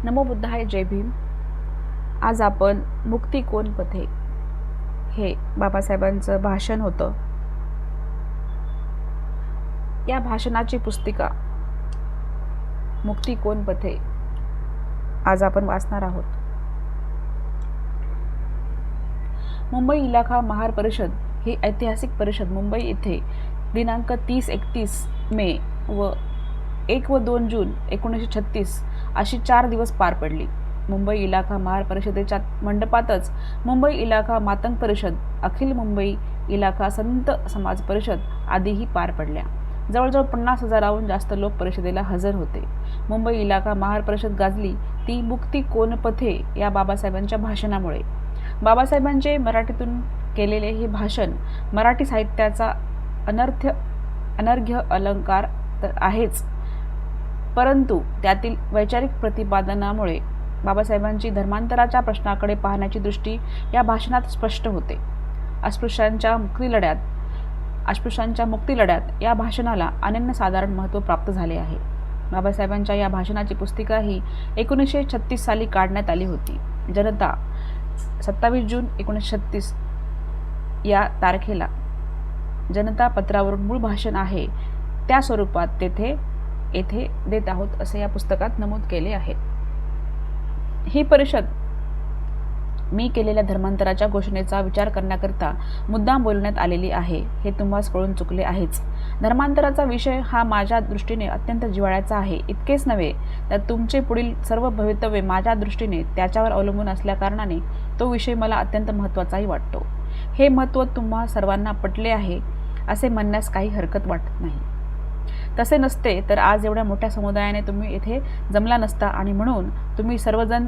नमो बुद्धाय, जय भीम. आज आपण मुक्ती कोण पथे हे बाबासाहेबांचं भाषण होतं. या भाषणाची पुस्तिका मुक्ती कोण पथे आज आपण वाचणार आहोत. मुंबई इलाखा महार परिषद ही ऐतिहासिक परिषद मुंबई येथे दिनांक 30-31 मे व 1 व 2 जून 1936 अशी 4 दिवस पार पडली. मुंबई इलाखा महार परिषदेच्या मंडपातच मुंबई इलाखा मातंग परिषद, अखिल मुंबई इलाखा संत समाज परिषद आदीही पार पडल्या. जवळजवळ 50,000हून जास्त लोक परिषदेला हजर होते. मुंबई इलाखा महार परिषद गाजली ती मुक्ती कोण पथे या बाबासाहेबांच्या भाषणामुळे. बाबासाहेबांचे मराठीतून केलेले हे भाषण मराठी साहित्याचा अनर्घ्य अलंकार तर आहेच, परंतु त्यातील वैचारिक प्रतिपादनामुळे बाबासाहेबांची धर्मांतराच्या प्रश्नाकडे पाहण्याची दृष्टी या भाषणात स्पष्ट होते. अस्पृश्यांच्या मुक्तीलढ्यात या भाषणाला अनन्यसाधारण महत्त्व प्राप्त झाले आहे. बाबासाहेबांच्या या भाषणाची पुस्तिका ही 1936 साली काढण्यात आली होती. जनता 27 जून 1936 या तारखेला जनता पत्रावरून मूळ भाषण आहे त्या स्वरूपात येथे देत आहोत असे या पुस्तकात नमूद केले आहे. ही परिषद मी केलेल्या धर्मांतराच्या घोषणेचा विचार करण्याकरिता मुद्दाम बोलवण्यात आलेली आहे हे तुम्हास कळून चुकले आहेच. धर्मांतराचा विषय हा माझ्या दृष्टीने अत्यंत जिव्हाळ्याचा आहे. इतकेच नव्हे तर तुमचे पुढील सर्व भवितव्य माझ्या दृष्टीने त्याच्यावर अवलंबून असल्याकारणाने तो विषय मला अत्यंत महत्त्वाचाही वाटतो. हे महत्त्व तुम्हा सर्वांना पटले आहे असे म्हणण्यास काही हरकत वाटत नाही. तसे नसते तर आज एवढ्या मोठ्या समुदायाने तुम्ही येथे जमला नसता आणि म्हणून तुम्ही सर्वजण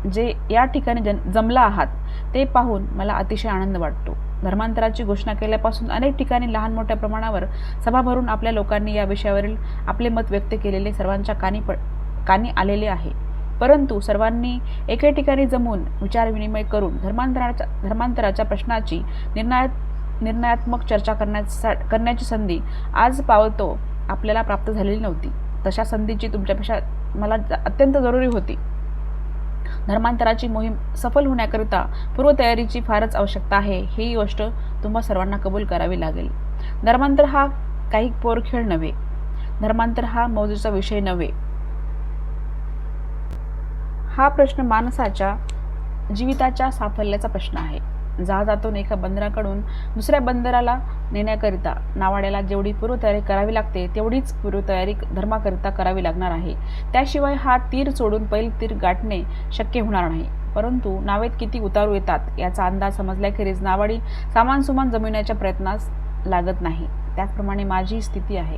जे या ठिकाणी जमला आहात ते पाहून मला अतिशय आनंद वाटतो. धर्मांतराची घोषणा केल्यापासून अनेक ठिकाणी लहान मोठ्या प्रमाणावर सभा भरून आपल्या लोकांनी या विषयावरील आपले मत व्यक्त केलेले सर्वांच्या कानी आलेले आहे. परंतु सर्वांनी एके ठिकाणी जमून विचारविनिमय करून धर्मांतराच्या प्रश्नाची निर्णयात्मक चर्चा करण्याची संधी आज पावतो आपल्याला प्राप्त झालेली नव्हती. तशा संधीची तुमच्यापेक्षा मला अत्यंत जरुरी होती. धर्मांतराची मोहीम सफल होण्याकरिता पूर्वतयारीची फारच आवश्यकता आहे ही गोष्ट तुम्हा सर्वांना कबूल करावी लागेल. धर्मांतर हा काही पोरखेळ नव्हे. धर्मांतर हा मौजूचा विषय नव्हे. हा प्रश्न माणसाच्या जीविताच्या साफल्याचा प्रश्न आहे. जहाजातून एका बंदराकडून दुसऱ्या बंदराला नेण्याकरिता नावाड्याला जेवढी पूर्वतयारी करावी लागते तेवढीच पूर्वतयारी धर्माकरिता करावी लागणार आहे. त्याशिवाय हा तीर सोडून पहिले तीर गाठणे शक्य होणार नाही. परंतु नावेत किती उतारू येतात याचा अंदाज समजल्याखेरीज नावाडी सामानसुमान जमविण्याच्या प्रयत्नास लागत नाही. त्याचप्रमाणे माझी स्थिती आहे.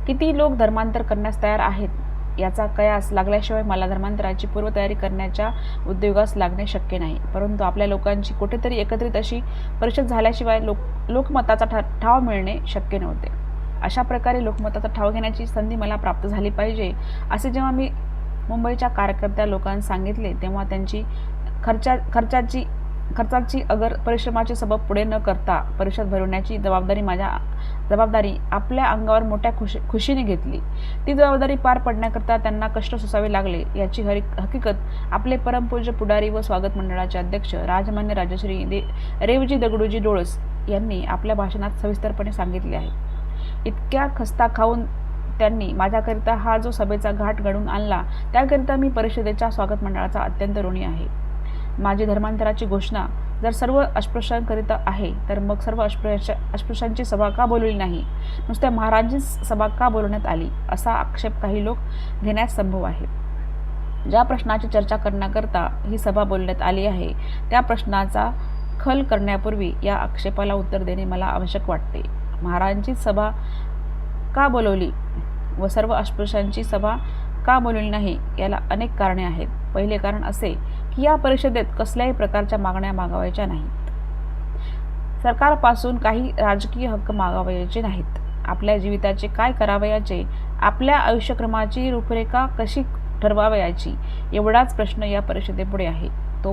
किती लोक धर्मांतर करण्यास तयार आहेत याचा कयास लागल्याशिवाय मला धर्मांतराची पूर्वतयारी करण्याच्या उद्योगास लागणे शक्य नाही. परंतु आपल्या लोकांची कुठेतरी एकत्रित अशी परिषद झाल्याशिवाय लोकमताचा ठाव मिळणे शक्य नव्हते. अशा प्रकारे लोकमताचा ठाव घेण्याची संधी मला प्राप्त झाली पाहिजे असे जेव्हा मी मुंबईच्या कार्यकर्त्या लोकांना सांगितले तेव्हा त्यांची खर्चाची अगर परिश्रमाचे सबब पुढे न करता परिषद भरवण्याची जबाबदारी आपल्या अंगावर मोठ्या खुशीने घेतली. ती जबाबदारी पार पडण्याकरता त्यांना कष्ट सोसावे लागले याची हकीकत आपले परमपूज्य पुढारी व स्वागत मंडळाचे अध्यक्ष राजमान्य राजश्री रेवजी दगडूजी डोळस यांनी आपल्या भाषणात सविस्तरपणे सांगितले आहे. इतक्या खस्ता खाऊन त्यांनी माझ्याकरिता हा जो सभेचा घाट घडून आणला त्याकरिता मी परिषदेच्या स्वागत मंडळाचा अत्यंत ऋणी आहे. माझी धर्मांतराची घोषणा जर सर्व अस्पृश्यांकरिता आहे तर मग सर्व अस्पृश्यांची सभा का बोलवली नाही, नुसत्या महाराजांची सभा का बोलवण्यात आली असा आक्षेप काही लोक घेण्यास संभव आहे. ज्या प्रश्नाची चर्चा करण्याकरता ही सभा बोलवण्यात आली आहे त्या प्रश्नाचा खल करण्यापूर्वी या आक्षेपाला उत्तर देणे मला आवश्यक वाटते. महाराजांची सभा का बोलवली व सर्व अस्पृश्यांची सभा का बोलवली नाही याला अनेक कारणे आहेत. पहिले कारण असे की या परिषदेत कसल्याही प्रकारच्या मागण्या मागावायच्या नाहीत. सरकारपासून काही राजकीय हक्क मागावायचे नाहीत. आपल्या जीविताचे काय करावयाचे, आपल्या आयुष्यक्रमाची रूपरेखा कशी ठरवावयाची एवढाच प्रश्न या परिषदेपुढे आहे. तो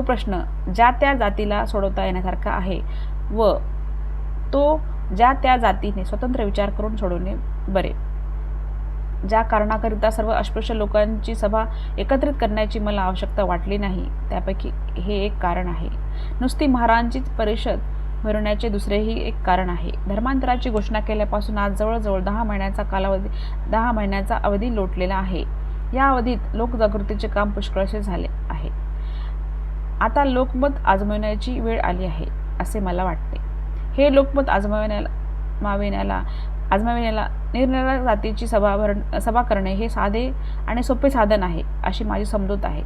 प्रश्न ज्या त्या जातीला सोडवता येण्यासारखा आहे व तो ज्या त्या जातीने स्वतंत्र विचार करून सोडवणे बरे. ज्या कारणाकरिता सर्व अस्पृश्य लोकांची सभा एकत्रित करण्याची मला आवश्यकता वाटली नाही त्यापैकी हे एक कारण आहे. नुसती महाराजांची परिषद भरवण्याचे दुसरेही एक कारण आहे. धर्मांतराची घोषणा केल्यापासून आज जवळजवळ 10 महिन्याचा अवधी लोटलेला आहे. या अवधीत लोकजागृतीचे काम पुष्कळसे झाले आहे. आता लोकमत आजमावण्याची वेळ आली आहे असे मला वाटते. हे लोकमत आजमाविण्याला निरनिराळ्या जातीची सभा करणे हे साधे आणि सोपे साधन आहे अशी माझी समजूत आहे.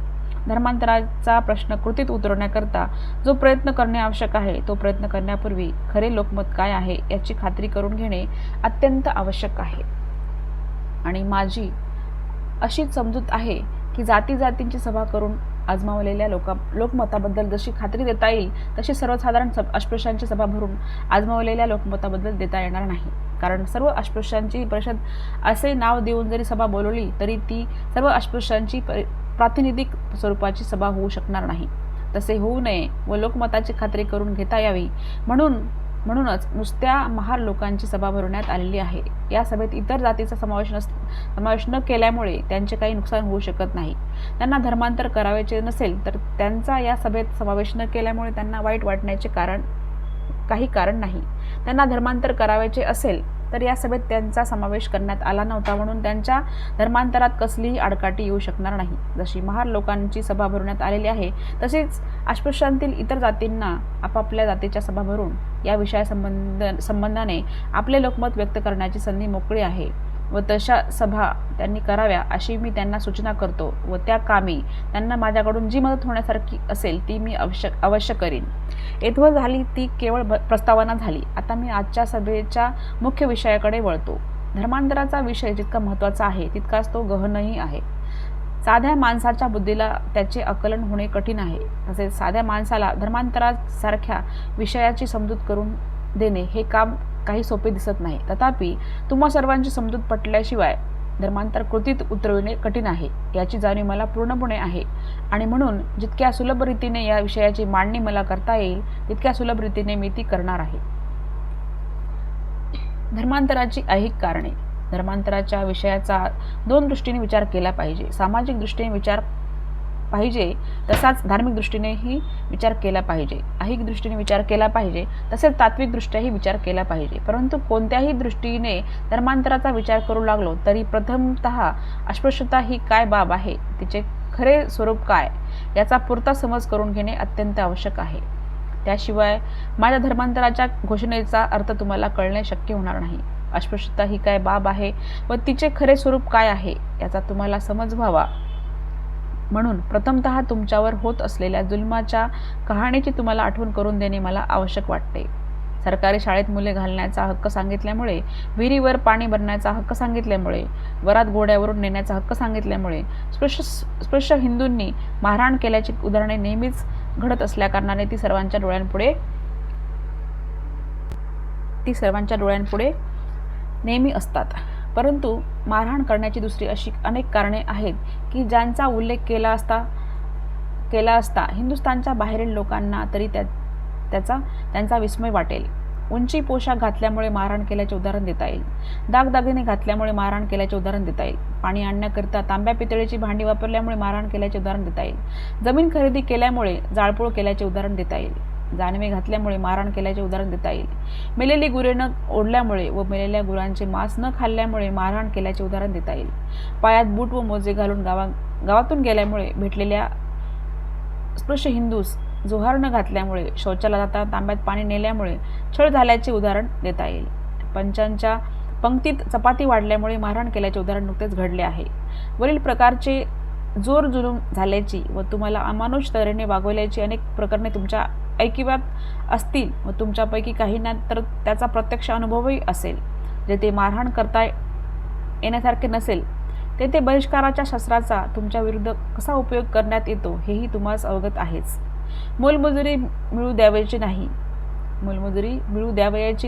धर्मांतराचा प्रश्न कृतीत उतरवण्याकरता जो प्रयत्न करणे आवश्यक आहे तो प्रयत्न करण्यापूर्वी खरे लोकमत काय आहे याची खात्री करून घेणे अत्यंत आवश्यक आहे. आणि माझी अशीच समजूत आहे की जातींची सभा करून आजमावलेल्या लोकमताबद्दल जशी खात्री देता येईल तशी सर्वसाधारण अस्पृश्यांची सभा भरून आजमावलेल्या लोकमताबद्दल देता येणार नाही. कारण सर्व अस्पृश्यांची परिषद असे नाव देऊन जरी सभा बोलवली तरी ती सर्व अस्पृश्यांची प्रातिनिधिक स्वरूपाची सभा होऊ शकणार नाही. तसे होऊ नये व लोकमताची खात्री करून घेता यावी म्हणूनच नुसत्या महार लोकांची सभा भरवण्यात आलेली आहे. या सभेत इतर जातीचा समावेश न केल्यामुळे त्यांचे काही नुकसान होऊ शकत नाही. त्यांना धर्मांतर करायचे नसेल तर त्यांचा या सभेत समावेश न केल्यामुळे त्यांना वाईट वाटण्याचे काही कारण नाही. त्यांना धर्मांतर करायचे असेल तर या सभेत त्यांचा समावेश करण्यात आला नव्हता म्हणून त्यांच्या धर्मांतरात कसलीही आडकाठी येऊ शकणार नाही. जशी महार लोकांची सभा भरवण्यात आलेली आहे तसेच अस्पृश्यांतील इतर जातींना आपापल्या जातीच्या सभा भरून या विषयासंबंधाने आपले लोकमत व्यक्त करण्याची संधी मोकळी आहे व तशा सभा त्यांनी कराव्या अशी मी त्यांना सूचना करतो व त्या कामी त्यांना माझ्याकडून जी मदत होण्यासारखी असेल ती मी अवश्य करीन. येथवर झाली ती केवळ प्रस्तावना झाली. आता मी आजच्या सभेच्या मुख्य विषयाकडे वळतो. धर्मांतराचा विषय जितका महत्त्वाचा आहे तितकाच तो गहनही आहे. साध्या माणसाच्या बुद्धीला त्याचे आकलन होणे कठीण आहे. तसेच साध्या माणसाला धर्मांतरासारख्या विषयाची समजूत करून देणे हे काम काही सोपे दिसत नाही. तथापि तुम्हा सर्वांची समजूत पटल्याशिवाय धर्मांतर कृतीत उतरविणे कठीण आहे याची जाणीव मला पूर्णपणे आहे आणि म्हणून जितक्या सुलभ रीतीने या विषयाची मांडणी मला करता येईल तितक्या सुलभ रीतीने मी ती करणार आहे. धर्मांतराची ऐहिक कारणे. धर्मांतराच्या विषयाचा दोन दृष्टीने विचार केला पाहिजे. सामाजिक दृष्टीने विचार पाहिजे तसाच धार्मिक दृष्टीनेही विचार केला पाहिजे. ऐहिक दृष्टीने विचार केला पाहिजे तसेच तात्विक दृष्ट्याही विचार केला पाहिजे. परंतु कोणत्याही दृष्टीने धर्मांतराचा विचार करू लागलो तरी प्रथमतः अस्पृश्यता ही काय बाब आहे, तिचे खरे स्वरूप काय याचा पुरता समज करून घेणे अत्यंत आवश्यक आहे. त्याशिवाय माझ्या धर्मांतराच्या घोषणेचा अर्थ तुम्हाला कळणे शक्य होणार नाही. अस्पृश्यता ही काय बाब आहे व तिचे खरे स्वरूप काय आहे याचा तुम्हाला समज व्हावा म्हणून प्रथमतः तुमच्यावर होत असलेल्या जुलमाच्या कहाणीची तुम्हाला आठवण करून देणे मला आवश्यक वाटते. सरकारी शाळेत मुले घालण्याचा हक्क सांगितल्यामुळे, विहिरीवर पाणी भरण्याचा हक्क सांगितल्यामुळे, वरात घोड्यावरून नेण्याचा हक्क सांगितल्यामुळे स्पृश्य हिंदूंनी मारहाण केल्याची उदाहरणे नेहमीच घडत असल्याकारणाने ती सर्वांच्या डोळ्यांपुढे नेहमी असतात. परंतु मारहाण करण्याची दुसरी अशी अनेक कारणे आहेत की ज्यांचा उल्लेख केला असता हिंदुस्थानच्या बाहेरील लोकांना तरी त्यांचा विस्मय वाटेल. उंची पोशाख घातल्यामुळे मारहाण केल्याचे उदाहरण देता येईल. दागदागिने घातल्यामुळे मारहाण केल्याचे उदाहरण देता येईल. पाणी आणण्याकरिता तांब्या पितळेची भांडी वापरल्यामुळे मारहाण केल्याचे उदाहरण देता येईल. जमीन खरेदी केल्यामुळे जाळपोळ केल्याचे उदाहरण देता येईल. जानवे घातल्यामुळे मारहाण केल्याचे उदाहरण देता येईल. मेलेली गुरे न ओढल्यामुळे व मेलेल्या गुरांचे मांस न खाल्ल्यामुळे मारहाण केल्याचे उदाहरण देता येईल. पायात बूट व मोजे घालून गावातून गेल्यामुळे भेटलेल्या स्पृश्य हिंदूस जोहार न घातल्यामुळे, शौचाला जाता तांब्यात पाणी नेल्यामुळे छळ झाल्याचे उदाहरण देता येईल. पंचांच्या पंक्तीत चपाती वाढल्यामुळे मारहाण केल्याचे उदाहरण नुकतेच घडले आहे. वरील प्रकारचे जोर जुलूम झाल्याची व तुम्हाला अमानुष तऱ्हेने वागवल्याची अनेक प्रकरणे तुमच्या ऐकिवात असतील व तुमच्यापैकी काहींना तर त्याचा प्रत्यक्ष अनुभवही असेल. जेथे मारहाण करता येण्यासारखे नसेल तेथे बहिष्काराच्या शस्त्राचा तुमच्या विरुद्ध कसा उपयोग करण्यात येतो हेही तुम्हास अवगत आहेच. मोलमजुरी मिळू द्यावयाची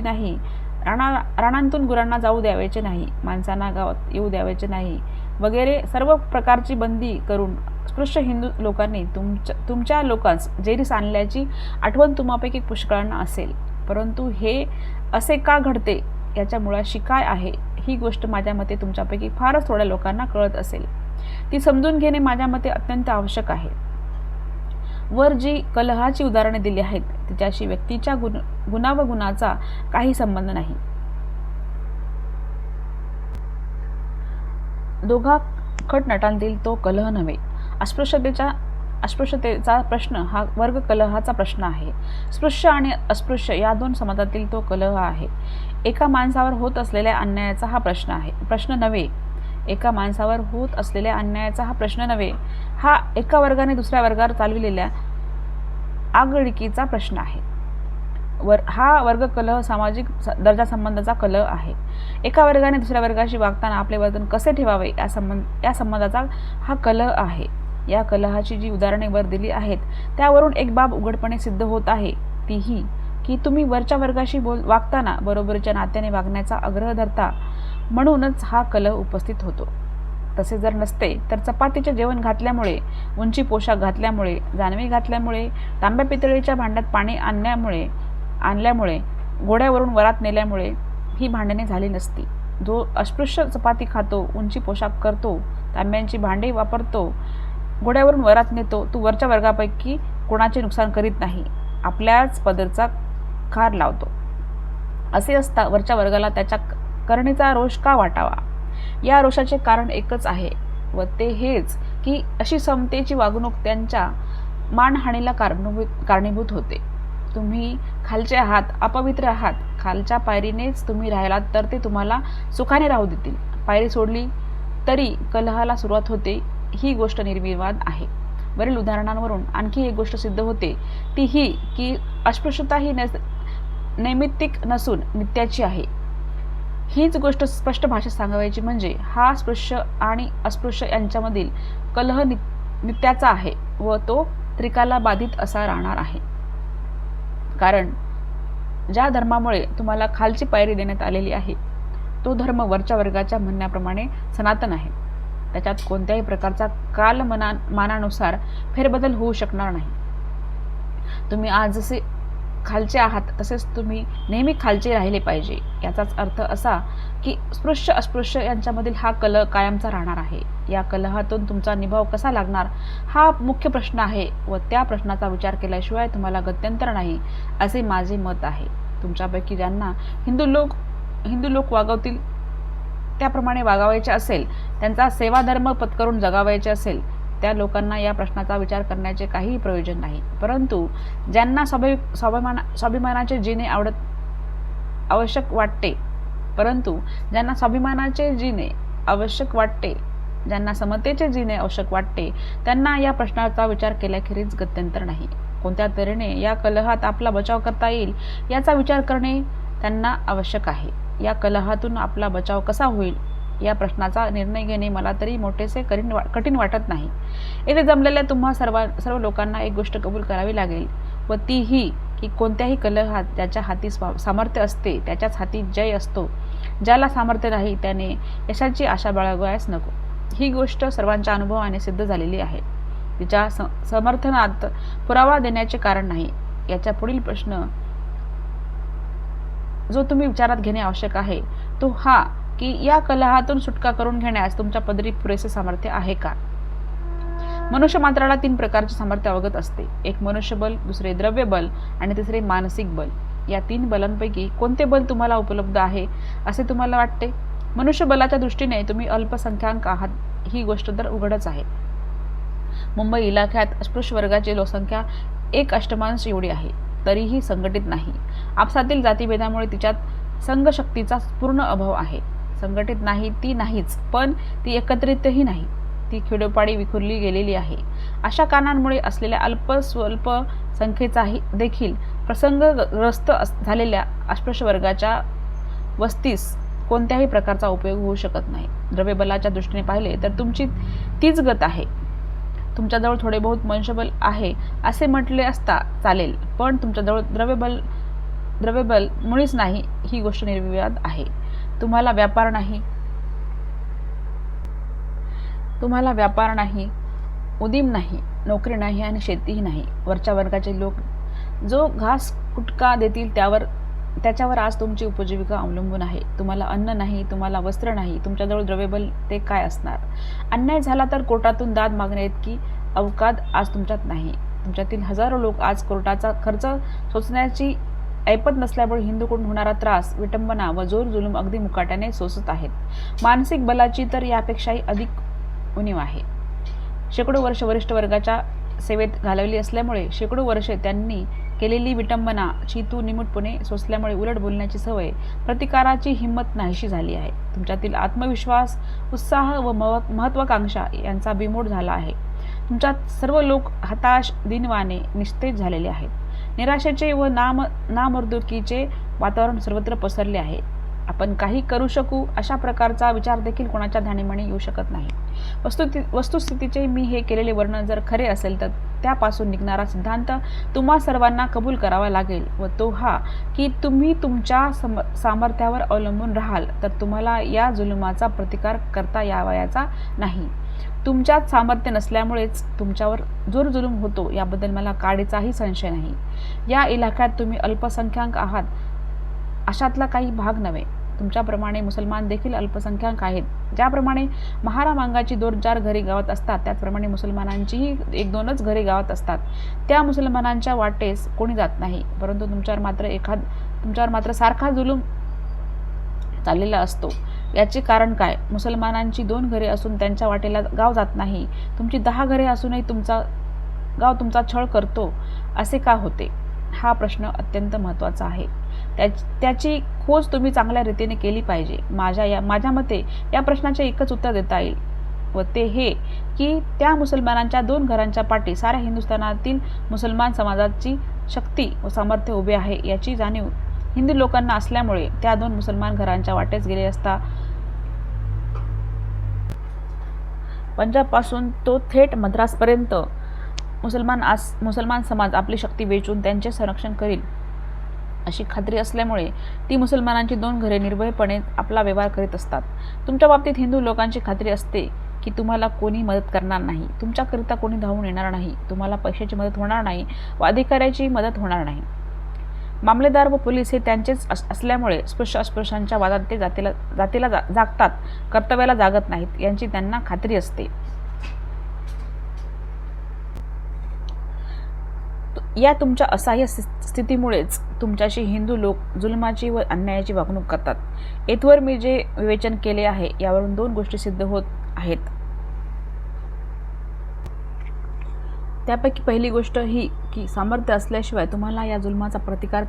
नाही. रानांतून गुरांना जाऊ द्यावायचे नाही. माणसांना गावात येऊ द्यावायचे नाही वगैरे सर्व प्रकारची बंदी करून स्पृश्य हिंदू लोकांनी तुमच्या लोकांस जेरीस आणल्याची आठवण तुम्हापैकी पुष्कळांना असेल. परंतु हे असे का घडते याच्या मुळाशी काय आहे ही गोष्ट माझ्या मते तुमच्यापैकी फारच थोड्या लोकांना कळत असेल. ती समजून घेणे माझ्या मते अत्यंत आवश्यक आहे. वर जी कलहाची उदाहरणे दिली आहेत तिच्याशी व्यक्तीच्या गुणावगुणाचा काही संबंध नाही. दोघा खट नटांतील तो कलह नव्हे. अस्पृश्यतेचा प्रश्न हा वर्ग कलहाचा प्रश्न आहे. स्पृश्य आणि अस्पृश्य या दोन समाजातील तो कलह आहे. एका माणसावर होत असलेल्या अन्यायाचा हा प्रश्न नव्हे. एका माणसावर होत असलेल्या अन्यायाचा हा प्रश्न नव्हे. हा एका वर्गाने दुसऱ्या वर्गावर चालविलेल्या आगळिकीचा प्रश्न आहे. हा वर्ग कलह सामाजिक दर्जा संबंधाचा कलह आहे. एका वर्गाने दुसऱ्या वर्गाशी वागताना आपले वर्तन कसे ठेवावे या संबंधाचा हा कलह आहे. या कलहाची जी उदाहरणे वर दिली आहेत त्यावरून एक बाब उघडपणे सिद्ध होत आहे, ती ही की तुम्ही वरच्या वर्गाशी वागताना बरोबरीच्या नात्याने वागण्याचा आग्रह धरता, म्हणूनच हा कलह उपस्थित होतो. तसे जर नसते तर चपातीचे जेवण घातल्यामुळे, उंची पोशाख घातल्यामुळे, जानवे घातल्यामुळे, तांब्या पितळीच्या भांड्यात पाणी आणल्यामुळे, घोड्यावरून वरात नेल्यामुळे ही भांडणे झाली नसती. जो अस्पृश्य चपाती खातो, उंची पोशाख करतो, तांब्यांची भांडी वापरतो, घोड्यावरून वरात नेतो, तो वरच्या वर्गापैकी कोणाचे नुकसान करीत नाही, आपल्याच पदरचा खार लावतो. असे असता वरच्या वर्गाला त्याच्या करणीचा रोष का वाटावा? या रोषाचे कारण एकच आहे व ते हेच की अशी समतेची वागणूक त्यांच्या मानहानीला कारणीभूत होते. तुम्ही खालचे आहात, अपवित्र आहात, खालच्या पायरीनेच तुम्ही राहिलात तर ते तुम्हाला सुखाने राहू देतील. पायरी सोडली तरी कलहाला सुरुवात होते. ही गोष्ट निर्विवाद आहे. वरील उदाहरणांवरून आणखी एक गोष्ट सिद्ध होते, ती ही की अस्पृश्यता ही नैमित्तिक नसून नित्याची आहे. हीच गोष्ट स्पष्ट भाषेत सांगायची म्हणजे हा स्पृश्य आणि अस्पृश्य यांच्यामधील कलह नित्याचा आहे व तो त्रिकाला बाधित असा राहणार आहे. कारण ज्या धर्मामुळे तुम्हाला खालची पायरी देण्यात आलेली आहे तो धर्म वरच्या वर्गाच्या म्हणण्याप्रमाणे सनातन आहे. त्याच्यात कोणत्याही प्रकारचा कालमानानुसार फेरबदल होऊ शकणार नाही. तुम्ही आज जसे खालचे आहात तसेच तुम्ही नेहमी खालचे राहिले पाहिजे. याचाच अर्थ असा की स्पृश्य अस्पृश्य यांच्यामधील हा कलह कायमचा राहणार आहे. या कलहातून तुमचा निभाव कसा लागणार हा मुख्य प्रश्न आहे व त्या प्रश्नाचा विचार केल्याशिवाय तुम्हाला गत्यंतर नाही असे माझे मत आहे. तुमच्यापैकी ज्यांना हिंदू लोक वागवतील त्याप्रमाणे वागावायचे असेल, त्यांचा सेवाधर्म पत्करून जगावायचे असेल, त्या लोकांना या प्रश्नाचा विचार करण्याचे काहीही प्रयोजन नाही. परंतु ज्यांना स्वाभिमानाचे जीणे आवश्यक वाटते, ज्यांना समतेचे जीणे आवश्यक वाटते, त्यांना या प्रश्नाचा विचार केल्याखेरीज गत्यंतर नाही. कोणत्या तऱ्हेने या कलहात आपला बचाव करता येईल याचा विचार करणे त्यांना आवश्यक आहे. या कलहातून आपला बचाव कसा होईल या प्रश्नाचा निर्णय घेणे मला तरी मोठेसे कठीण वाटत नाही. येथे जमलेल्या तुम्हा सर्व लोकांना एक गोष्ट कबूल करावी लागेल व ती ही की कोणत्याही कलहात ज्याच्या हाती सामर्थ्य असते त्याच्याच हाती जय असतो. ज्याला सामर्थ्य नाही त्याने यशाची आशा बाळगावयास नको. ही गोष्ट सर्वांच्या अनुभवाने सिद्ध झालेली आहे. तिच्या समर्थनात पुरावा देण्याचे कारण नाही. याच्या पुढील प्रश्न जो तुम्ही विचारात घेणे आवश्यक आहे तो हा की या कलहातून सुटका करून घेण्यास तुमच्या पदरी पुरेसे सामर्थ्य आहे का? मनुष्य मात्राला 3 प्रकारचे सामर्थ्य अवगत असते. एक मनुष्यबल, दुसरे द्रव्यबल आणि तिसरे मानसिक बल. या 3 बलांपैकी कोणते बल तुम्हाला उपलब्ध आहे असे तुम्हाला वाटते? मनुष्यबलाच्या दृष्टीने तुम्ही अल्पसंख्याक आहात ही गोष्ट तर उघडच आहे. मुंबई इलाख्यात अस्पृश्य वर्गाची लोकसंख्या 1/8 एवढी आहे, तरीही संघटित नाही. आपसातील जातीभेदामुळे तिच्यात संघशक्तीचा पूर्ण अभाव आहे. संघटित नाही ती नाहीच, पण ती एकत्रितही नाही. ती खेडोपाडी विखुरली गेलेली आहे. अशा कारणांमुळे असलेल्या स्वल्प संख्येचाही देखील प्रसंगग्रस्त झालेल्या अस्पृश्य वर्गाच्या वस्तीस कोणत्याही प्रकारचा उपयोग होऊ शकत नाही. द्रव्यबलाच्या दृष्टीने पाहिले तर तुमची तीच गत आहे. तुमच्याजवळ थोडे बहुत मनुष्यबल आहे असे म्हटले असता चालेल, पण तुमच्याजवळ द्रव्यबल मुळीच नाही ही गोष्ट निर्विवाद आहे. तुम्हाला व्यापार नाही, उदीम नाही, नोकरी नाही आणि शेतीही नाही. वरच्या वर्गाचे लोक जो घास कुटका देतील त्यावर त्याच्यावर आज तुमची उपजीविका अवलंबून आहे. तुम्हाला अन्न नाही, तुम्हाला वस्त्र नाही, तुमच्याजवळ द्रव्यबल ते काय असणार? अन्याय झाला तर कोर्टातून दाद मागण्याइतकी अवकाद आज तुमच्यात नाही. तुमच्यातील हजारो लोक आज कोर्टाचा खर्च सोसण्याची ऐपत नसल्यामुळे हिंदूकडून होणारा त्रास, विटंबना व जोर जुलूम अगदी मुकाट्याने सोसत आहेत. मानसिक बलाची तर यापेक्षाही अधिक उणीव आहे. शेकडो वर्ष वरिष्ठ वर्गाच्या सेवेत घालवली असल्यामुळे शेकडो वर्षे त्यांनी केलेली विटंबना चितू निमूटपणे सोसल्यामुळे उलट बोलण्याची सवय, प्रतिकाराची हिंमत नाहीशी झाली आहे. तुमच्यातील आत्मविश्वास, उत्साह व महत्वाकांक्षा यांचा बिमोड झाला आहे. तुमच्यात सर्व लोक हताश, दिनवाने, निस्तेज झालेले आहेत. निराशेचे व नामर्दुकीचे वातावरण सर्वत्र पसरले आहे. आपण काही करू शकू अशा प्रकारचा विचार देखील कोणाच्या ध्यानीमणी येऊ शकत नाही. वस्तुस्थितीचे मी हे केलेले वर्णन जर खरे असेल तर त्यापासून निघणारा सिद्धांत तुम्हा सर्वांना कबूल करावा लागेल व तो हा की तुम्ही तुमच्या सामर्थ्यावर अवलंबून राहाल तर तुम्हाला या जुलुमाचा प्रतिकार करता यावयाचा नाही. तुमच्यात सामर्थ्य नसल्यामुळेच तुमच्यावर जोर जुलूम होतो याबद्दल मला काडीचाही संशय नाही. या इलाक्यात तुम्ही अल्पसंख्याक आहात अशातला काही भाग नव्हे. तुमच्याप्रमाणे मुसलमान देखील अल्पसंख्याक आहेत. ज्याप्रमाणे महारामांगाची 2-4 घरे गावात असतात त्याचप्रमाणे मुसलमानांचीही 1-2च घरे गावात असतात. त्या मुसलमानांच्या वाटेस कोणी जात नाही, परंतु तुमच्यावर मात्र सारखा जुलूम चाललेला असतो. याचे कारण काय? मुसलमानांची 2 घरे असून त्यांच्या वाटेला गाव जात नाही. तुमची 10 घरे असूनही गाव तुमचा छळ करतो असे का होते? हा प्रश्न अत्यंत महत्त्वाचा आहे. त्याची खोज तुम्ही चांगल्या रीतीने केली पाहिजे. माझ्या मते या प्रश्नाचे एकच उत्तर देता येईल व ते हे की त्या मुसलमानांच्या 2 घरांच्या पाठी साऱ्या हिंदुस्थानातील मुसलमान समाजाची शक्ती व सामर्थ्य उभे आहे याची जाणीव हिंदू लोकांना असल्यामुळे त्या 2 मुसलमान घरांच्या वाटेस गेले असता पंजाबपासून तो थेट मद्रासपर्यंत मुसलमान समाज आपली शक्ती वेचून त्यांचे संरक्षण करील अशी खात्री असल्यामुळे ती मुसलमानांची 2 घरे निर्भयपणे आपला व्यवहार करीत असतात. तुमच्या बाबतीत हिंदू लोकांची खात्री असते की तुम्हाला कोणी मदत करणार नाही, तुमच्याकरिता कोणी धावून येणार नाही, तुम्हाला पैशाची मदत होणार नाही व अधिकाऱ्याची मदत होणार नाही. मामलेदार व पोलीस हे त्यांचेच असल्यामुळे स्पृश्य अस्पृश्यांच्या वादात ते जातीला जागतात, कर्तव्याला जागत नाहीत यांची त्यांना खात्री असते. या तुमच्या असहाय्य स्थितीमुळेच तुमच्याशी हिंदू लोक जुलमाची व अन्यायाची वागणूक करतात. येथवर मी जे विवेचन केले आहे यावरून 2 गोष्टी सिद्ध होत आहेत. त्यापैकी पहिली गोष्ट ही की सामर्थ्य असल्याशिवाय तुम्हाला या जुलमाचा प्रतिकार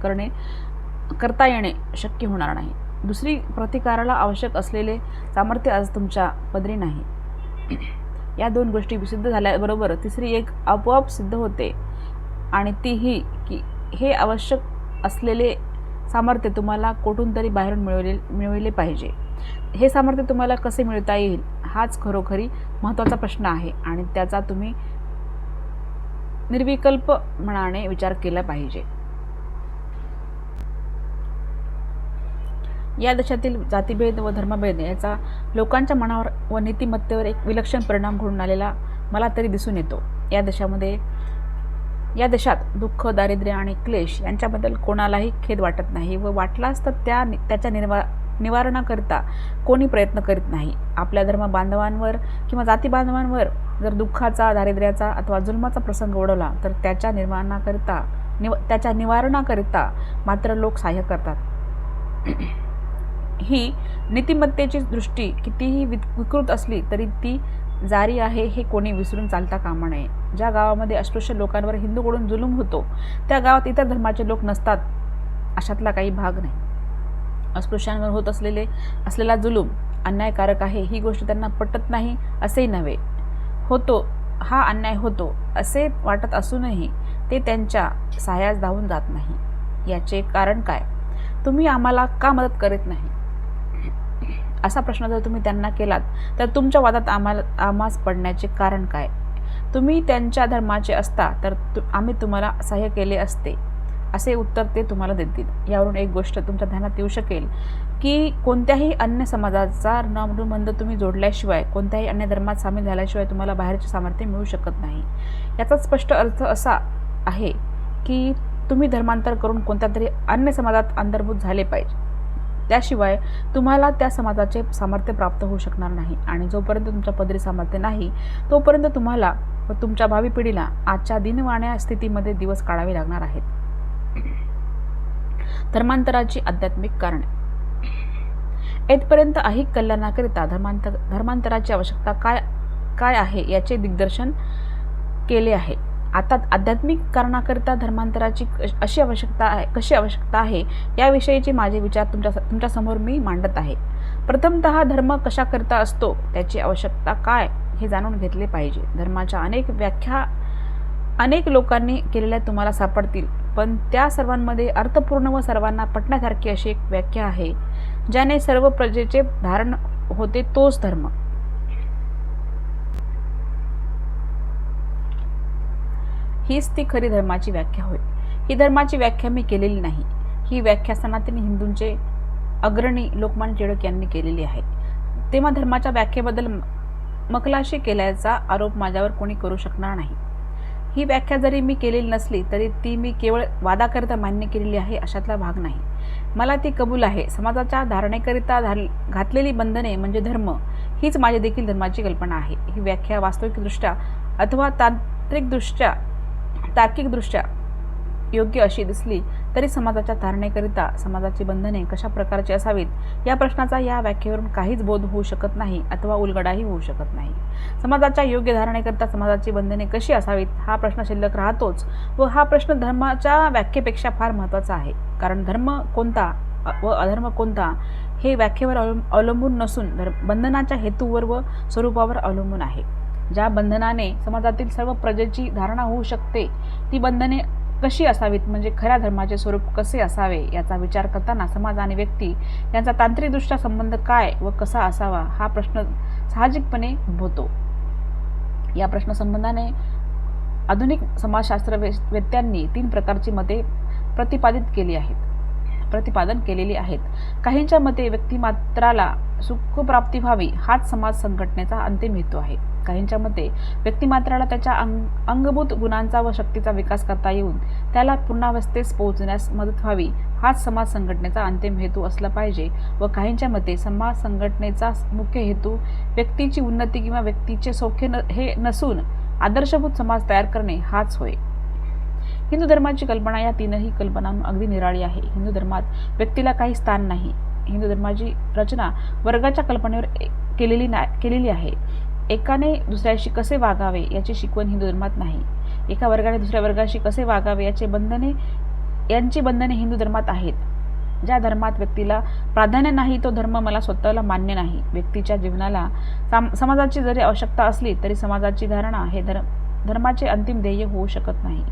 करता येणे शक्य होणार नाही. दुसरी, प्रतिकाराला आवश्यक असलेले सामर्थ्य आज तुमच्या पदरी नाही. या 2 गोष्टी सिद्ध झाल्याबरोबर तिसरी एक आपोआप सिद्ध होते आणि ती ही की हे आवश्यक असलेले सामर्थ्य तुम्हाला कोठून तरी बाहेरून मिळवले पाहिजे. हे सामर्थ्य तुम्हाला कसे मिळवता येईल हाच खरोखरी महत्त्वाचा प्रश्न आहे आणि त्याचा तुम्ही निर्विकल्प मनाने विचार केला पाहिजे. या देशातील जातीभेद व धर्मभेद याचा लोकांच्या मनावर व नीतिमत्तेवर एक विलक्षण परिणाम घडून आलेला मला तरी दिसून येतो. या देशात दुःख, दारिद्र्य आणि क्लेश यांच्याबद्दल कोणालाही खेद वाटत नाही व वाटलाच तर त्याच्या निवारणाकरिता कोणी प्रयत्न करीत नाही. आपल्या धर्म बांधवांवर किंवा जाती बांधवांवर जर दुःखाचा, दारिद्र्याचा अथवा जुलमाचा प्रसंग ओढवला तर त्याच्या निवारणाकरिता मात्र लोक सहाय्य करतात. ही नीतिमत्तेची दृष्टी कितीही विकृत असली तरी ती जारी आहे हे कोणी विसरून चालता कामा नये. ज्या गावामध्ये अस्पृश्य लोकांवर हिंदूकडून जुलूम होतो त्या गावात इतर धर्माचे लोक नसतात अशातला काही भाग नाही. अस्पृश्यांवर होत असलेला जुलूम अन्यायकारक आहे ही गोष्ट त्यांना पटत नाही असेही नव्हे. हा अन्याय होतो असे वाटत असूनही ते त्यांच्या सहाय्यास धावून जात नाही. याचे कारण काय? तुम्ही आम्हाला का मदत करीत नाही असा प्रश्न जर तुम्ही त्यांना केलात तर तुमच्या वादात आम्हास पडण्याचे कारण काय? तुम्ही त्यांच्या धर्माचे असता तर आम्ही तुम्हाला सहाय्य केले असते असे उत्तर ते तुम्हाला देतील. यावरून एक गोष्ट तुमच्या ध्यानात येऊ शकेल की कोणत्याही अन्य समाजाचा नामरूबंध तुम्ही जोडल्याशिवाय, कोणत्याही अन्य धर्मात सामील झाल्याशिवाय तुम्हाला बाहेरचे सामर्थ्य मिळू शकत नाही. याचा स्पष्ट अर्थ असा आहे की तुम्ही धर्मांतर करून कोणत्या तरी अन्य समाजात अंतर्भूत झाले पाहिजे. त्याशिवाय तुम्हाला त्या समाजाचे सामर्थ्य प्राप्त होऊ शकणार नाही. आणि जोपर्यंत तुमच्या पदरी सामर्थ्य नाही तोपर्यंत तुम्हाला व तुमच्या भावी पिढीला आजच्या दिनवाण्या स्थितीमध्ये दिवस काढावे लागणार आहेत. धर्मांतराची आध्यात्मिक कारणे. येथपर्यंत ऐहिक कल्याणाकरिता धर्मांतराची आवश्यकता काय आहे याचे दिग्दर्शन केले आहे. आता आध्यात्मिक कारणाकरिता धर्मांतराची कशी आवश्यकता आहे याविषयीचे माझे विचार तुमच्या समोर मी मांडत आहे. प्रथमतः धर्म कशाकरिता असतो, त्याची आवश्यकता काय हे जाणून घेतले पाहिजे. धर्माच्या अनेक व्याख्या अनेक लोकांनी केलेल्या तुम्हाला सापडतील, पण त्या सर्वांमध्ये अर्थपूर्ण व सर्वांना पटण्यासारखी अशी एक व्याख्या आहे ज्याने सर्व प्रजेचे धारण होते, तोच धर्म. हीच ती खरी धर्माची व्याख्या होय. ही धर्माची व्याख्या मी केलेली नाही. ही व्याख्या सनातनी हिंदूंचे अग्रणी लोकमान्य टिळक यांनी केलेली आहे. तेव्हा धर्माच्या व्याख्येबद्दल मखलाशी केल्याचा आरोप माझ्यावर कोणी करू शकणार नाही. ही व्याख्या जरी मी केलेली नसली तरी ती मी केवळ वादाकरिता मान्य केलेली आहे अशातला भाग नाही. मला ती कबूल आहे. समाजाच्या धारणेकरिता घातलेली बंधने म्हणजे धर्म, हीच माझी देखील धर्माची कल्पना आहे. ही व्याख्या वास्तविकदृष्ट्या अथवा तार्किकदृष्ट्या योग्य अशी दिसली तरी समाजाच्या धारणेकरिता समाजाची बंधने कशा प्रकारची असावीत या प्रश्नाचा या व्याख्येवरून काहीच बोध होऊ शकत नाही अथवा उलगडाही होऊ शकत नाही. समाजाच्या योग्य धारणेकरिता समाजाची बंधने कशी असावीत हा प्रश्न शिल्लक राहतोच व हा प्रश्न धर्माच्या व्याख्येपेक्षा फार महत्त्वाचा आहे. कारण धर्म कोणता व अधर्म कोणता हे व्याख्येवर अवलंबून नसून बंधनाच्या हेतूवर व स्वरूपावर अवलंबून आहे. ज्या बंधनाने समाजातील सर्व प्रजेची धारणा होऊ शकते ती बंधने कशी असावीत म्हणजे खऱ्या धर्माचे स्वरूप कसे असावे याचा विचार करताना समाज आणि व्यक्ती यांचा तांत्रिकदृष्ट्या संबंध काय व कसा असावा हा प्रश्न साहजिकपणे उद्भवतो. या प्रश्नसंबंधाने आधुनिक समाजशास्त्रवेत्यांनी 3 प्रकारची मते प्रतिपादन केलेली आहेत. काहींच्या मते व्यक्तिमात्राला सुखप्राप्ती व्हावी हाच समाज संघटनेचा अंतिम हेतू आहे. काहींच्या मते व्यक्तिमात्राला त्याच्या अंगभूत गुणांचा व शक्तीचा विकास करता येऊन त्याला पूर्णावस्थेस पोहोचण्यास मदत व्हावी हाच समाज संघटनेचा अंतिम हेतू असला पाहिजे व काहींच्या मते समाज संघटनेचा मुख्य हेतू व्यक्तीची उन्नती किंवा व्यक्तीचे सौख्य हे नसून आदर्शभूत समाज तयार करणे हाच होय. हिंदू धर्माची कल्पना या 3ही कल्पनांहून अगदी निराळी आहे. हिंदू धर्मात व्यक्तीला काही स्थान नाही. हिंदू धर्माची रचना वर्गाच्या कल्पनेवर केलेली आहे. एकाने दुसऱ्याशी कसे वागावे याची शिकवण हिंदू धर्मात नाही. एका वर्गाने दुसऱ्या वर्गाशी कसे वागावे यांची बंधने हिंदू धर्मात आहेत. ज्या धर्मात व्यक्तीला प्राधान्य नाही तो धर्म मला स्वतःला मान्य नाही. व्यक्तीच्या जीवनाला समाजाची जरी आवश्यकता असली तरी समाजाची धारणा हे धर्माचे अंतिम ध्येय होऊ शकत नाही.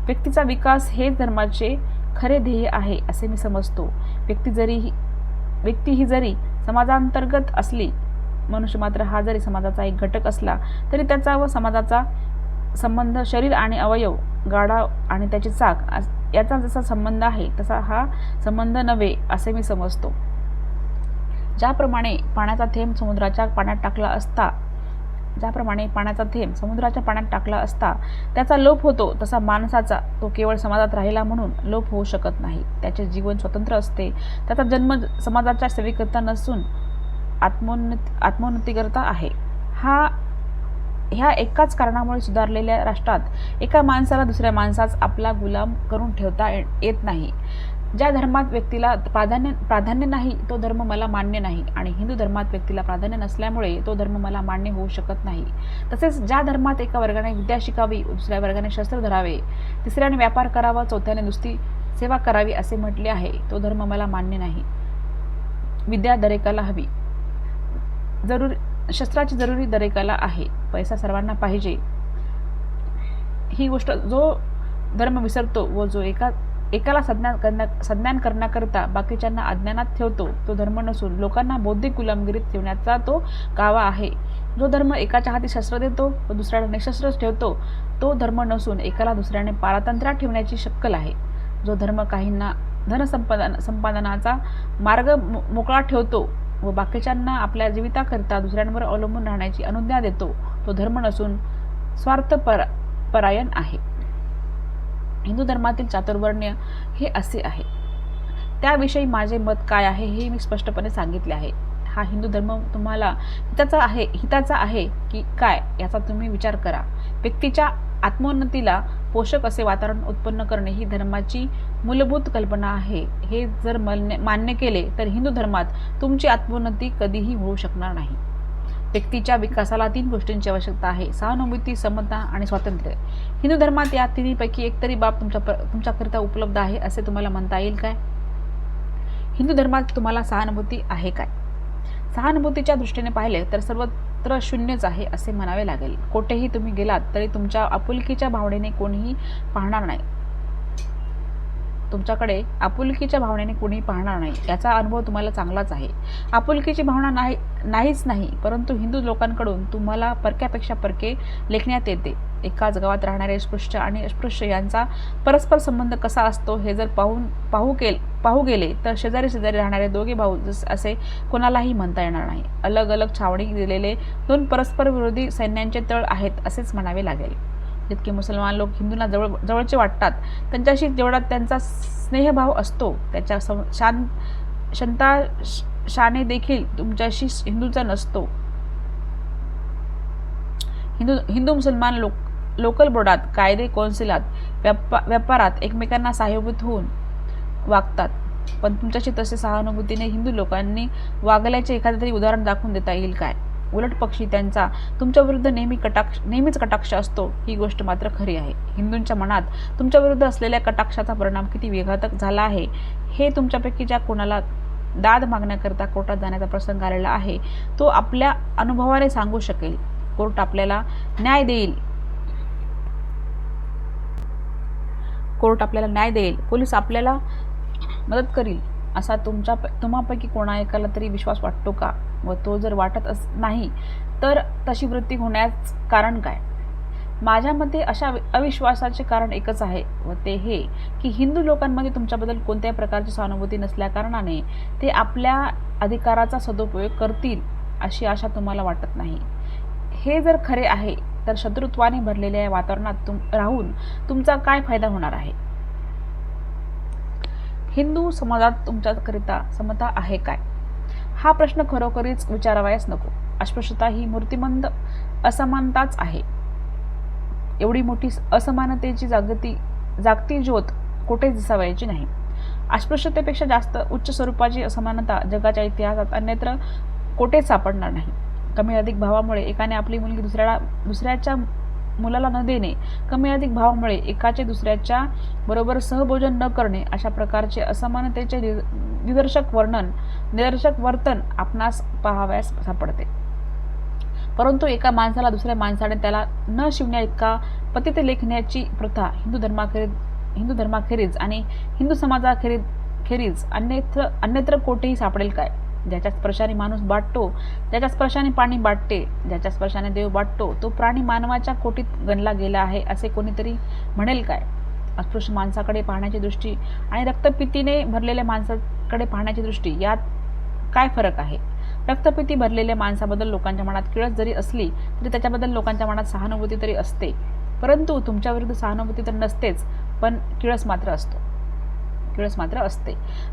व्यक्तीचा विकास हेच धर्माचे खरे ध्येय आहे असे मी समजतो. व्यक्ती ही जरी समाजांतर्गत असली, मनुष्य मात्र हा जरी समाजाचा एक घटक असला तरी त्याचा व समाजाचा संबंध शरीर आणि अवयव, गाडा आणि त्याची चाक याचा जसा संबंध आहे तसा हा संबंध नव्हे असे मी समजतो. ज्याप्रमाणे पाण्याचा थेंब समुद्राच्या पाण्यात टाकला असता त्याचा लोप होतो तसा माणसाचा तो केवळ समाजात राहिला म्हणून लोप होऊ शकत नाही. त्याचे जीवन स्वतंत्र असते. त्याचा जन्म समाजाच्या सेवेकरता नसून आत्मोन्नतीकरता आहे. ह्या एकाच कारणामुळे सुधारलेल्या राष्ट्रात एका माणसाला दुसऱ्या माणसास आपला गुलाम करून ठेवता येत नाही. ज्या धर्मात व्यक्तीला प्राधान्य नाही तो धर्म मला मान्य नाही आणि हिंदू धर्मात व्यक्तीला प्राधान्य नसल्यामुळे तो धर्म मला मान्य होऊ शकत नाही. तसेच ज्या धर्मात एका वर्गाने विद्या शिकावी, दुसऱ्या वर्गाने शस्त्र धरावे, तिसऱ्याने व्यापार करावा, चौथ्याने नुसती सेवा करावी असे म्हटले आहे तो धर्म मला मान्य नाही. विद्या दरेकाला हवी, शस्त्राची जरुरी दरेकाला आहे. पैसा सर्वांना पाहिजे ही गोष्ट जो धर्म विसरतो व जो एकाला संज्ञान करण्याकरिता बाकीच्यांना अज्ञानात ठेवतो तो धर्म नसून लोकांना बौद्धिक गुलामगिरीत ठेवण्याचा तो कावा आहे. जो धर्म एकाच्या हाती शस्त्र देतो व दुसऱ्याला निशस्त्र ठेवतो तो धर्म नसून एकाला दुसऱ्याने पारतंत्र्यात ठेवण्याची शक्कल आहे. जो धर्म काहींना धनसंपादनाचा मार्ग मोकळा ठेवतो व बाकीच्यांना आपल्या जीविताकरिता दुसऱ्यांवर अवलंबून राहण्याची अनुज्ञा देतो तो धर्म नसून स्वार्थपरायण आहे. हिंदू धर्मातील चातुर्वर्ण्य हे असे आहे. त्याविषयी माझे मत काय आहे हे मी स्पष्टपणे सांगितले आहे. हा हिंदू धर्म तुम्हाला हिताचा आहे की काय याचा तुम्ही विचार करा. व्यक्तीच्या आत्मोन्नतीला पोषक असे वातावरण उत्पन्न करणे ही धर्माची मूलभूत कल्पना आहे. हे जर मान्य केले तर हिंदू धर्मात तुमची आत्मोन्नती कधीही होऊ शकणार नाही. व्यक्तीच्या विकासाला 3 गोष्टींची आवश्यकता आहे: सहानुभूती, समता आणि स्वातंत्र्य. हिंदू धर्मात या तिन्हीपैकी एकतरी बाब तुमच्याकरिता उपलब्ध आहे असे तुम्हाला म्हणता येईल काय? हिंदू धर्मात तुम्हाला सहानुभूती आहे काय? सहानुभूतीच्या दृष्टीने पाहिले तर सर्वत्र शून्यच आहे असे म्हणावे लागेल. कोठेही तुम्ही गेलात तरी तुमच्या आपुलकीच्या भावनेने कोणीही पाहणार नाही. तुमच्याकडे आपुलकीच्या भावनेने कोणीही पाहणार नाही याचा अनुभव तुम्हाला चांगलाच आहे. आपुलकीची भावना नाहीच नाही, परंतु हिंदू लोकांकडून तुम्हाला परक्यापेक्षा परके लेखण्यात येते. एकाच गावात राहणारे स्पृश्य आणि अस्पृश्य यांचा परस्पर संबंध कसा असतो हे जर पाहू गेले तर शेजारी राहणारे दोघे भाऊ असे कोणालाही म्हणता येणार नाही. अलग अलग छावणी दिलेले 2 परस्पर विरोधी सैन्यांचे तळ आहेत असेच म्हणावे लागेल. जितके मुसलमान लोक हिंदूंना जवळचे वाटतात त्यांच्याशी जेवढा त्यांचा स्नेहभाव असतो त्याच्या शाने देखील तुमच्याशी हिंदूचा नसतो. हिंदू मुसलमान लोकल बोर्डात, कायदे कौन्सिलात, व्यापारात एकमेकांना सहानुभूत होऊन वागतात, पण तुमच्याशी तसे सहानुभूतीने हिंदू लोकांनी वागल्याचे एखादे तरी उदाहरण दाखवून देता येईल काय? उलट पक्षी त्यांचा तुमच्याविरुद्ध नेहमीच कटाक्ष असतो ही गोष्ट मात्र खरी आहे. हिंदूंच्या मनात तुमच्याविरुद्ध असलेल्या कटाक्षाचा परिणाम किती विघातक झाला आहे हे तुमच्यापैकी ज्या कोणाला दाद मागण्याकरता कोर्टात जाण्याचा प्रसंग आलेला आहे तो आपल्या अनुभवाने सांगू शकेल. कोर्ट आपल्याला न्याय देईल, पोलीस आपल्याला मदत करील असा तुम्हापैकी कोणा एकाला तरी विश्वास वाटतो का? व तो जर वाटत नाही तर तशी वृत्ती होण्यास कारण काय? माझ्या मते अशा अविश्वासाचे कारण एकच आहे व ते हे की हिंदू लोकांमध्ये तुमच्याबद्दल कोणत्याही प्रकारची सहानुभूती नसल्या कारणाने ते आपल्या अधिकाराचा सदुपयोग करतील अशी आशा तुम्हाला वाटत नाही. हे जर खरे आहे तर शत्रुत्वाने भरलेल्या या वातावरणात राहून तुमचा काय फायदा होणार आहे? हिंदू समाजात तुमच्याकरिता समता आहे काय? हा प्रश्न खरोखरीच विचारावयास नको. अस्पृश्यता ही मूर्तिमंत असमानताच आहे. एवढी मोठी असमानतेची जागती ज्योत कोठेच दिसावयाची नाही. अस्पृश्यतेपेक्षा जास्त उच्च स्वरूपाची असमानता जगाच्या इतिहासात अन्यत्र कोठेच सापडणार नाही. कमी अधिक भावामुळे एकाने आपली मुलगी दुसऱ्याच्या मुलाला न देणे, कमी अधिक भावामुळे एकाचे दुसऱ्याच्या बरोबर सहभोजन न करणे अशा प्रकारचे असमानतेचे निदर्शक वर्तन आपणास पाहावयास सापडते. परंतु एका माणसाला दुसऱ्या माणसाने त्याला न शिवण्या इतका पतित लेखण्याची प्रथा हिंदू धर्माखेरीज आणि हिंदू समाजाखेरीज अन्यत्र कोठेही सापडेल काय? ज्याच्या स्पर्शाने माणूस बाटतो, ज्याच्या स्पर्शाने पाणी बाटते, ज्याच्या स्पर्शाने देव बाटतो तो प्राणी मानवाच्या कोटीत गणला गेला आहे असे कोणीतरी म्हणेल काय? अस्पृश्य माणसाकडे पाहण्याची दृष्टी आणि रक्तपितीने भरलेल्या माणसाकडे पाहण्याची दृष्टी यात काय फरक आहे? रक्तपिती भरलेल्या माणसाबद्दल लोकांच्या मनात किळस जरी असली तरी त्याच्याबद्दल लोकांच्या मनात सहानुभूती तरी असते. परंतु तुमच्याविरुद्ध सहानुभूती तर नसतेच, पण किळस मात्र असते.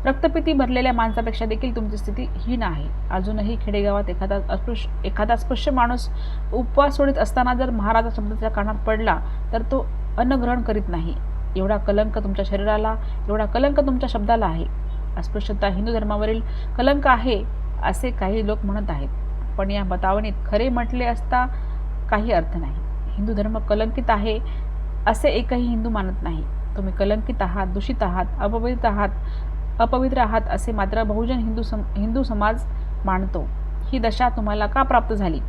रक्तपिती भरलेल्या माणसापेक्षा देखील तुमची स्थिती हीन आहे. अजूनही खेडेगावात एखादा स्पृश्य माणूस उपवास सोडित असताना जर महाराजा शब्दाच्या कानात पडला तर तो अन्न ग्रहण करीत नाही. एवढा कलंक तुमच्या शरीराला, एवढा कलंक तुमच्या शब्दाला आहे. अस्पृश्यता हिंदू धर्मावरील कलंक आहे असे काही लोक म्हणत आहेत, पण या बतावणीत खरे म्हटले असता काही अर्थ नाही. हिंदू धर्म कलंकित आहे असे एकही हिंदू मानत नाही. तुम्ही कलंकित आहात, दूषित आहात, अपवित्र आहात असे मात्र बहुजन हिंदू समाज मानतो. ही दशा तुम्हाला का प्राप्त झाली?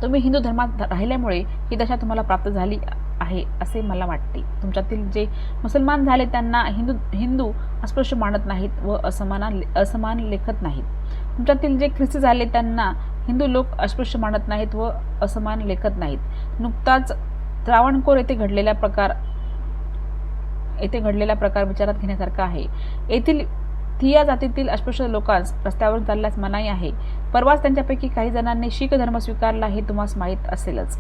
तुम्ही हिंदू धर्मात राहिल्यामुळे ही दशा तुम्हाला प्राप्त झाली आहे असे मला वाटते. तुमच्यातील जे मुसलमान झाले त्यांना हिंदू अस्पृश्य मानत नाहीत व असमान लेखत नाहीत. तुमच्यातील जे ख्रिस्ती झाले त्यांना हिंदू लोक अस्पृश्य मानत नाहीत व असमान लेखत नाहीत. नुकताच त्रावणकोर येथे घडलेला प्रकार विचारात घेण्यासारखा आहे. थिया जातीतील अस्पृश्य लोकांस रस्त्यावरून चालल्यास मनाई आहे. परवाच त्यांच्यापैकी काही जणांनी शीख धर्म स्वीकारला हे तुम्हाला माहीत असेलच.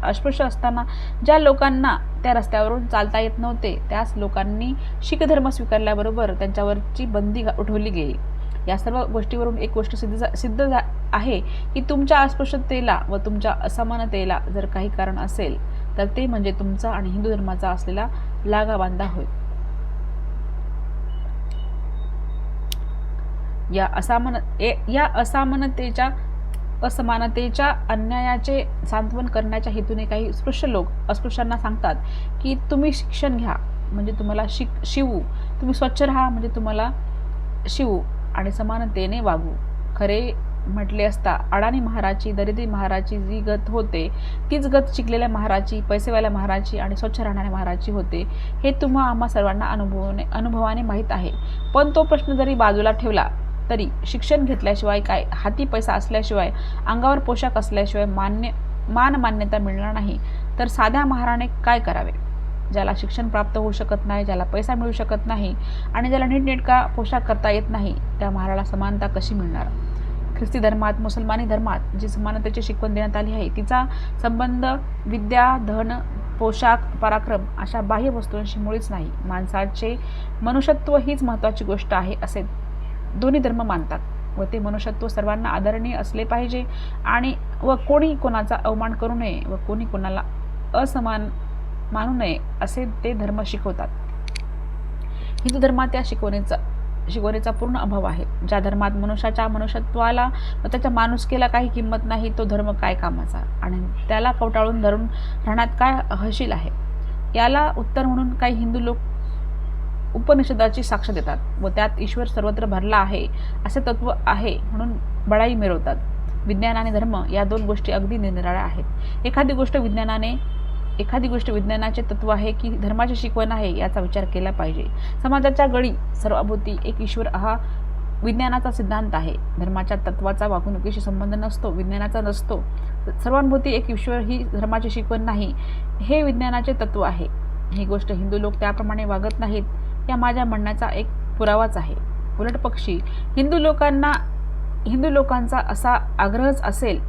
अस्पृश्य असताना ज्या लोकांना त्या रस्त्यावरून चालता येत नव्हते त्याच लोकांनी शीख धर्म स्वीकारल्याबरोबर त्यांच्यावरची बंदी उठवली गेली. या सर्व गोष्टीवरून एक गोष्ट सिद्ध आहे की तुमच्या अस्पृश्यतेला व तुमच्या असमानतेला जर काही कारण असेल तर ते म्हणजे तुमचा आणि हिंदू धर्माचा असलेला लागाबांधा होय. या असमानतेच्या अन्यायाचे सांत्वन करण्याच्या हेतूने काही स्पृश्य लोक अस्पृश्यांना सांगतात की तुम्ही शिक्षण घ्या म्हणजे तुम्हाला शिवू, तुम्ही स्वच्छ राहा म्हणजे तुम्हाला शिवू आणि समानतेने वागू. खरे म्हटले असता अडाणी महाराची, दरिद्री महाराची जी गत होते तीच गत शिकलेल्या महाराची, पैसेवाल्या महाराची आणि स्वच्छ राहणाऱ्या महाराची होते हे आम्हा सर्वांना अनुभवाने माहीत आहे. पण तो प्रश्न जरी बाजूला ठेवला तरी शिक्षण घेतल्याशिवाय, काय हाती पैसा असल्याशिवाय, अंगावर पोशाख असल्याशिवाय मान्यता मिळणार नाही तर साध्या महाराने काय करावे? ज्याला शिक्षण प्राप्त होऊ शकत नाही, ज्याला पैसा मिळू शकत नाही आणि ज्याला नीटनेटका पोशाख करता येत नाही त्या महाराला समानता कशी मिळणार? ख्रिस्ती धर्मात, मुसलमानी धर्मात जी समानतेची शिकवण देण्यात आली आहे तिचा संबंध विद्या, धन, पोशाख, पराक्रम अशा बाह्य वस्तूंशी मुळीच नाही. माणसाचे मनुष्यत्व हीच महत्त्वाची गोष्ट आहे असे दोन्ही धर्म मानतात व ते मनुष्यत्व सर्वांना आदरणीय असले पाहिजे आणि कोणी कोणाचा अवमान करू नये व कोणी कोणाला असमान मानू नये असे ते धर्म शिकवतात. हिंदू धर्मात या शिकवणीचा पूर्ण अभाव आहे. ज्या धर्मात मनुष्याच्या मनुष्यत्वाला व त्याच्या माणुसकीला काही किंमत नाही तो धर्म काय कामाचा आणि त्याला कवटाळून धरून राहण्यात काय हशील आहे? याला उत्तर म्हणून काही हिंदू लोक उपनिषदाची साक्ष देतात व त्यात ईश्वर सर्वत्र भरला आहे असे तत्व आहे म्हणून बडाई मिरवतात. विज्ञान आणि धर्म या दोन गोष्टी अगदी निराळ्या आहेत. एखादी गोष्ट विज्ञानाचे तत्व आहे की धर्माची शिकवण आहे याचा विचार केला पाहिजे. समाजाच्या गळी सर्वाभोवती एक ईश्वर हा विज्ञानाचा सिद्धांत आहे. धर्माच्या तत्वाचा वागणुकीशी संबंध नसतो, विज्ञानाचा नसतो. सर्वांभोवती एक ईश्वर ही धर्माची शिकवण नाही हे विज्ञानाचे तत्व आहे. ही गोष्ट हिंदू लोक त्याप्रमाणे वागत नाहीत या माझ्या म्हणण्याचा एक पुरावाच आहे. उलट पक्षी हिंदू लोकांचा असा आग्रहच असेल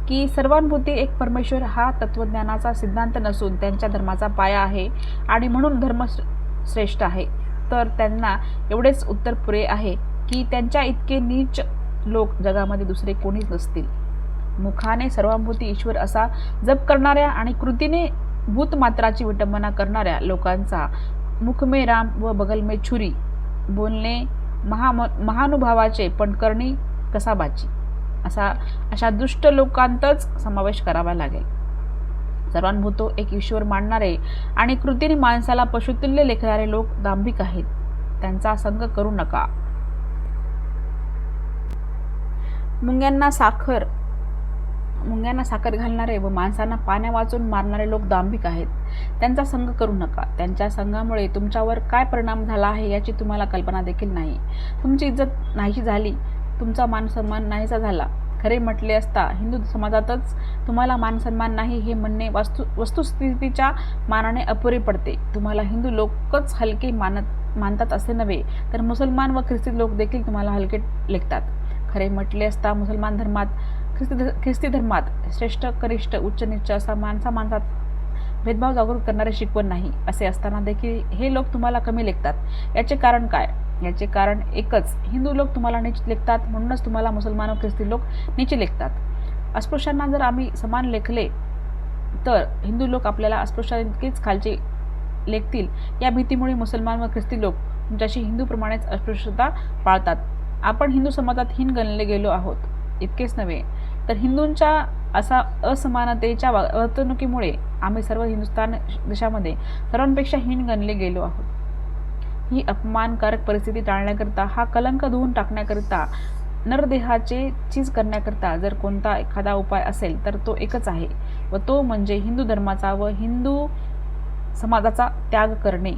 की सर्वांभोवती एक परमेश्वर हा तत्वज्ञानाचा सिद्धांत नसून त्यांच्या धर्माचा पाया आहे आणि म्हणून धर्म श्रेष्ठ आहे, तर त्यांना एवढेच उत्तर पुरे आहे की त्यांच्या इतके नीच लोक जगामध्ये दुसरे कोणीच नसतील. मुखाने सर्वांभोवती ईश्वर असा जप करणाऱ्या आणि कृतीने भूतमात्राची विटंबना करणाऱ्या लोकांचा मुख में राम व बगल में छुरी बोलणे महानुभावाचे पण करणी कसाबाची अशा दुष्ट लोकांतच समावेश करावा लागेल. सर्वांभूतो एक ईश्वर मानणारे आणि कृतीने माणसाला पशुतुल्य लेखणारे लोक दांभिक आहेत, त्यांचा संग करू नका. मुंग्यांना साखर घालणारे व माणसांना पाण्या वाचून मारणारे लोक दांभिक आहेत, त्यांचा संग करू नका. त्यांच्या संघामुळे तुमच्यावर काय परिणाम झाला आहे याची तुम्हाला कल्पना देखील नाही. तुमची इज्जत नाहीशी झाली, तुमचा मानसन्मान नाहीसा झाला. खरे म्हटले असता हिंदू समाजातच तुम्हाला मानसन्मान नाही हे म्हणणे वस्तुस्थितीच्या मानाने अपुरे पडते. तुम्हाला हिंदू लोकच हलके मानतात असे नव्हे तर मुसलमान व ख्रिस्ती लोक देखील तुम्हाला हलके लेखतात. खरे म्हटले असता मुसलमान धर्मात, ख्रिस्ती धर्मात श्रेष्ठ कनिष्ठ उच्च नीच असा माणसात भेदभाव जागृत करणारे शिकवण नाही. असे असताना देखील हे लोक तुम्हाला कमी लेखतात. याचे कारण काय? याचे कारण एकच, हिंदू लोक तुम्हाला नीच लेखतात म्हणूनच तुम्हाला मुसलमान व ख्रिस्ती लोक नीच लेखतात. अस्पृश्यांना जर आम्ही समान लेखले तर हिंदू लोक आपल्याला अस्पृश्यांइतकेच खालचे लेखतील या भीतीमुळे मुसलमान व ख्रिस्ती लोक तुमच्याशी हिंदूप्रमाणेच अस्पृश्यता पाळतात. आपण हिंदू समाजात हीन गणले गेलो आहोत. इतकेच नव्हे तर हिंदूंच्या असा असमानतेच्या वर्तणुकीमुळे आम्ही सर्व हिंदुस्थान देशामध्ये सर्वांपेक्षा हीन गणले गेलो आहोत. ही अपमानकारक परिस्थिती टाळण्याकरिता, हा कलंक धुवून टाकण्याकरिता, नरदेहाचे चीज करण्याकरिता जर कोणता एखादा उपाय असेल तर तो एकच आहे व तो म्हणजे हिंदू धर्माचा व हिंदू समाजाचा त्याग करणे.